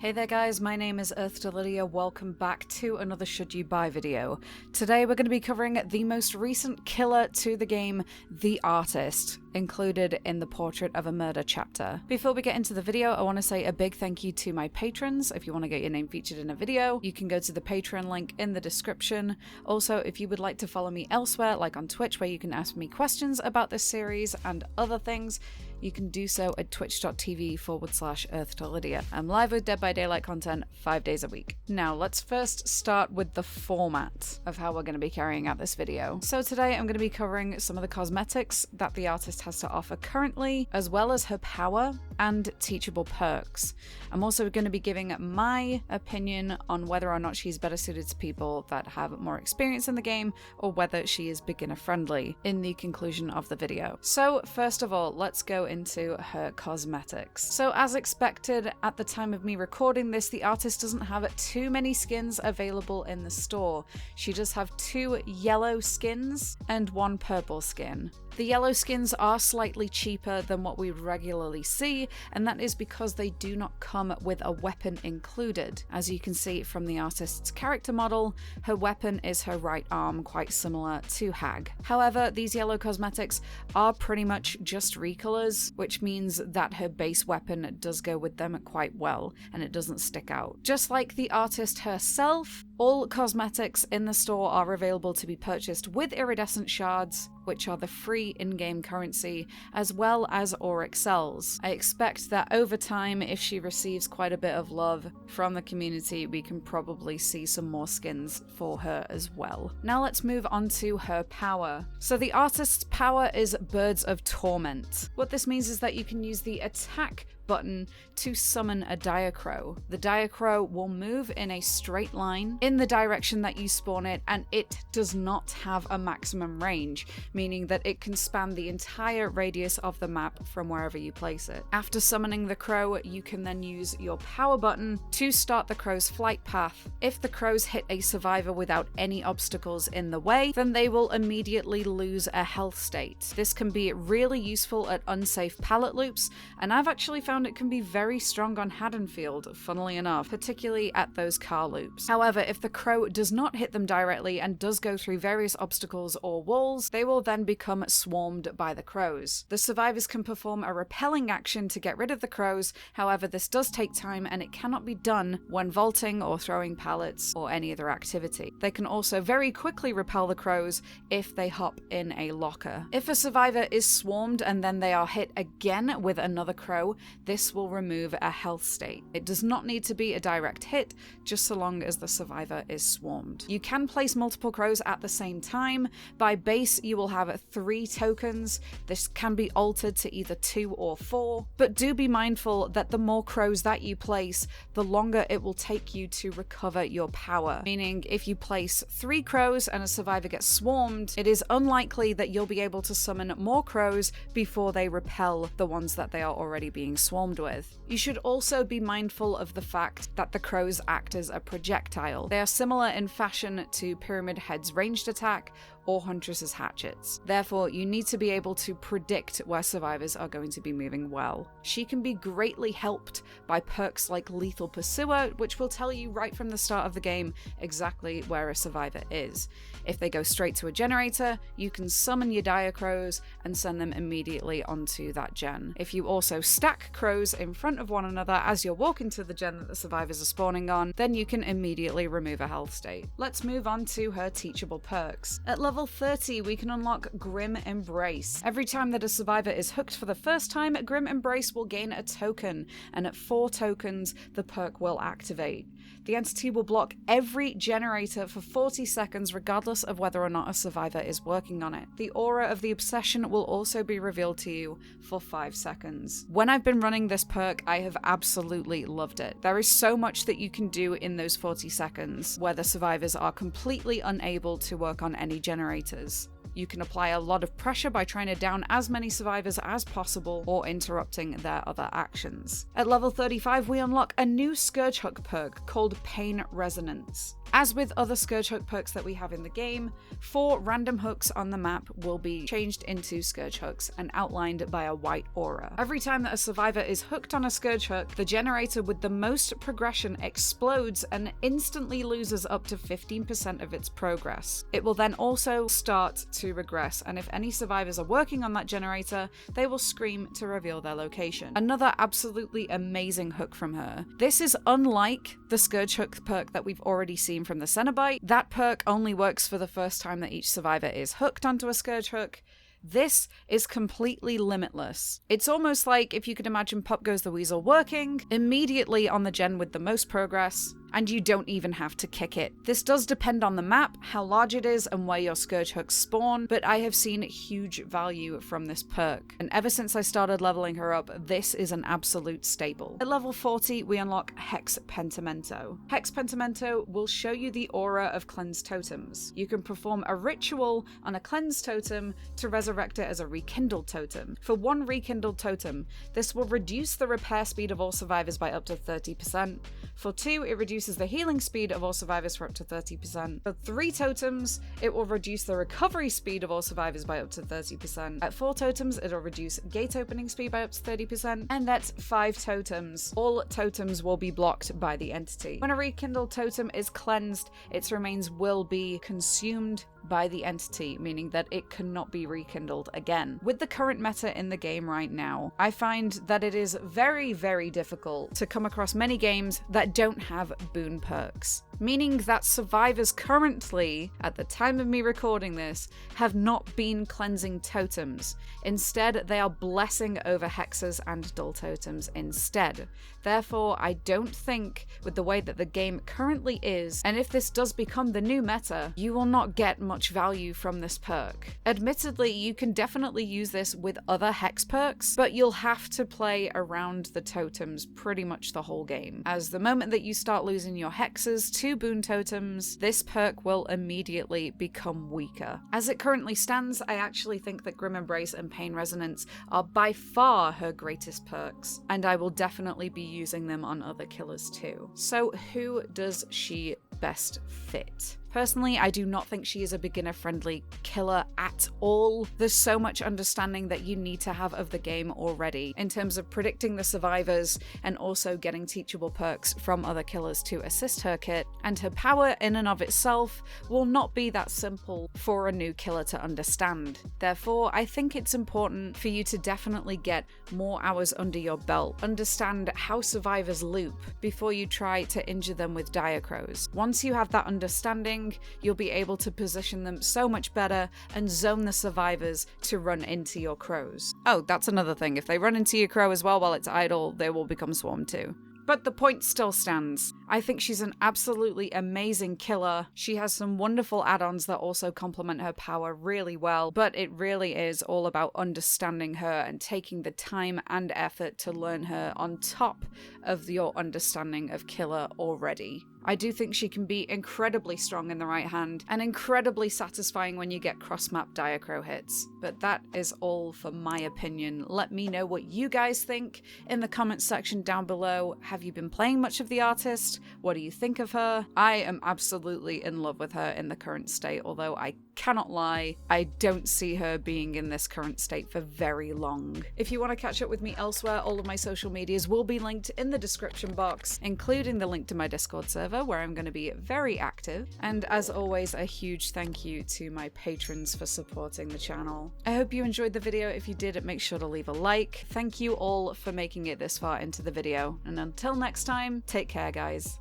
Hey there guys, my name is EarthToLydia. Welcome back to another Should You Buy video. Today we're going to be covering the most recent killer to the game, The Artist, included in the Portrait of a Murder chapter. Before we get into the video, I want to say a big thank you to my patrons. If you want to get your name featured in a video, you can go to the Patreon link in the description. Also, if you would like to follow me elsewhere, like on Twitch, where you can ask me questions about this series and other things, you can do so at twitch.tv/EarthToLydia. I'm live with Dead by Daylight content 5 days a week. Now, let's first start with the format of how we're going to be carrying out this video. So today I'm going to be covering some of the cosmetics that the artist has to offer currently, as well as her power and teachable perks. I'm also going to be giving my opinion on whether or not she's better suited to people that have more experience in the game, or whether she is beginner friendly in the conclusion of the video. So first of all, let's go into her cosmetics. So as expected, at the time of me recording this, the artist doesn't have too many skins available in the store. She does have 2 yellow skins and 1 purple skin. The yellow skins are slightly cheaper than what we would regularly see, and that is because they do not come with a weapon included. As you can see from the artist's character model, her weapon is her right arm, quite similar to Hag. However, these yellow cosmetics are pretty much just recolors, which means that her base weapon does go with them quite well, and it doesn't stick out. Just like the artist herself, all cosmetics in the store are available to be purchased with iridescent shards, which are the free in-game currency, as well as auric cells. I expect that over time, if she receives quite a bit of love from the community, we can probably see some more skins for her as well. Now let's move on to her power. So the artist's power is Birds of Torment. What this means is that you can use the attack button to summon a dire crow. The dire crow will move in a straight line in the direction that you spawn it, and it does not have a maximum range, meaning that it can span the entire radius of the map from wherever you place it. After summoning the crow, you can then use your power button to start the crow's flight path. If the crows hit a survivor without any obstacles in the way, then they will immediately lose a health state. This can be really useful at unsafe pallet loops, and I've actually found it can be very strong on Haddonfield, funnily enough, particularly at those car loops. However, if the crow does not hit them directly and does go through various obstacles or walls, they will then become swarmed by the crows. The survivors can perform a repelling action to get rid of the crows. However, this does take time, and it cannot be done when vaulting or throwing pallets or any other activity. They can also very quickly repel the crows if they hop in a locker. If a survivor is swarmed and then they are hit again with another crow, this will remove a health state. It does not need to be a direct hit, just so long as the survivor is swarmed. You can place multiple crows at the same time. By base, you will have 3 tokens. This can be altered to either 2 or 4, but do be mindful that the more crows that you place, the longer it will take you to recover your power. Meaning, if you place 3 crows and a survivor gets swarmed, it is unlikely that you'll be able to summon more crows before they repel the ones that they are already being swarmed with. You should also be mindful of the fact that the crows act as a projectile. They are similar in fashion to Pyramid Head's ranged attack or Huntress's hatchets. Therefore, you need to be able to predict where survivors are going to be moving well. She can be greatly helped by perks like Lethal Pursuer, which will tell you right from the start of the game exactly where a survivor is. If they go straight to a generator, you can summon your dire crows and send them immediately onto that gen. If you also stack crows in front of one another as you're walking to the gen that the survivors are spawning on, then you can immediately remove a health state. Let's move on to her teachable perks. At level 30, we can unlock Grim Embrace. Every time that a survivor is hooked for the first time, Grim Embrace will gain a token, and at 4 tokens, the perk will activate. The entity will block every generator for 40 seconds, regardless of whether or not a survivor is working on it. The aura of the obsession will also be revealed to you for 5 seconds. When I've been running this perk, I have absolutely loved it. There is so much that you can do in those 40 seconds, where the survivors are completely unable to work on any generators. You can apply a lot of pressure by trying to down as many survivors as possible or interrupting their other actions. At level 35, we unlock a new Scourge Hook perk called Pain Resonance. As with other Scourge Hook perks that we have in the game, 4 random hooks on the map will be changed into Scourge Hooks and outlined by a white aura. Every time that a survivor is hooked on a Scourge Hook, the generator with the most progression explodes and instantly loses up to 15% of its progress. It will then also start to regress, and if any survivors are working on that generator, they will scream to reveal their location. Another absolutely amazing hook from her. This is unlike the Scourge Hook perk that we've already seen from the Cenobite. That perk only works for the first time that each survivor is hooked onto a Scourge Hook. This is completely limitless. It's almost like if you could imagine Pop Goes the Weasel working immediately on the gen with the most progress, and you don't even have to kick it. This does depend on the map, how large it is, and where your Scourge Hooks spawn, but I have seen huge value from this perk. And ever since I started leveling her up, this is an absolute staple. At level 40, we unlock Hex Pentimento. Hex Pentimento will show you the aura of cleansed totems. You can perform a ritual on a cleansed totem to resurrect it as a rekindled totem. For 1 rekindled totem, this will reduce the repair speed of all survivors by up to 30%. For 2, it reduces the healing speed of all survivors for up to 30%. For 3 totems, it will reduce the recovery speed of all survivors by up to 30%. At 4 totems, it'll reduce gate opening speed by up to 30%. And at 5 totems, all totems will be blocked by the entity. When a rekindled totem is cleansed, its remains will be consumed by the entity, meaning that it cannot be rekindled again. With the current meta in the game right now, I find that it is very, very difficult to come across many games that don't have boon perks, meaning that survivors currently, at the time of me recording this, have not been cleansing totems. Instead, they are blessing over hexes and dull totems instead. Therefore, I don't think, with the way that the game currently is, and if this does become the new meta, you will not get much value from this perk. Admittedly, you can definitely use this with other hex perks, but you'll have to play around the totems pretty much the whole game. As the moment that you start losing your hexes to boon totems, this perk will immediately become weaker. As it currently stands, I actually think that Grim Embrace and Pain Resonance are by far her greatest perks, and I will definitely be using them on other killers too. So who does she best fit? Personally, I do not think she is a beginner-friendly killer at all. There's so much understanding that you need to have of the game already in terms of predicting the survivors and also getting teachable perks from other killers to assist her kit, and her power in and of itself will not be that simple for a new killer to understand. Therefore, I think it's important for you to definitely get more hours under your belt, understand how survivors loop before you try to injure them with diacrows. Once you have that understanding, you'll be able to position them so much better and zone the survivors to run into your crows. Oh, that's another thing. If they run into your crow as well while it's idle, they will become swarmed too. But the point still stands. I think she's an absolutely amazing killer. She has some wonderful add-ons that also complement her power really well, but it really is all about understanding her and taking the time and effort to learn her on top of your understanding of killer already. I do think she can be incredibly strong in the right hand and incredibly satisfying when you get cross-map diacro hits. But that is all for my opinion. Let me know what you guys think in the comments section down below. Have you been playing much of the artist? What do you think of her? I am absolutely in love with her in the current state, although I cannot lie, I don't see her being in this current state for very long. If you want to catch up with me elsewhere, all of my social medias will be linked in the description box, including the link to my Discord server, where I'm going to be very active. And as always, a huge thank you to my patrons for supporting the channel. I hope you enjoyed the video. If you did, make sure to leave a like. Thank you all for making it this far into the video. And until next time, take care, guys.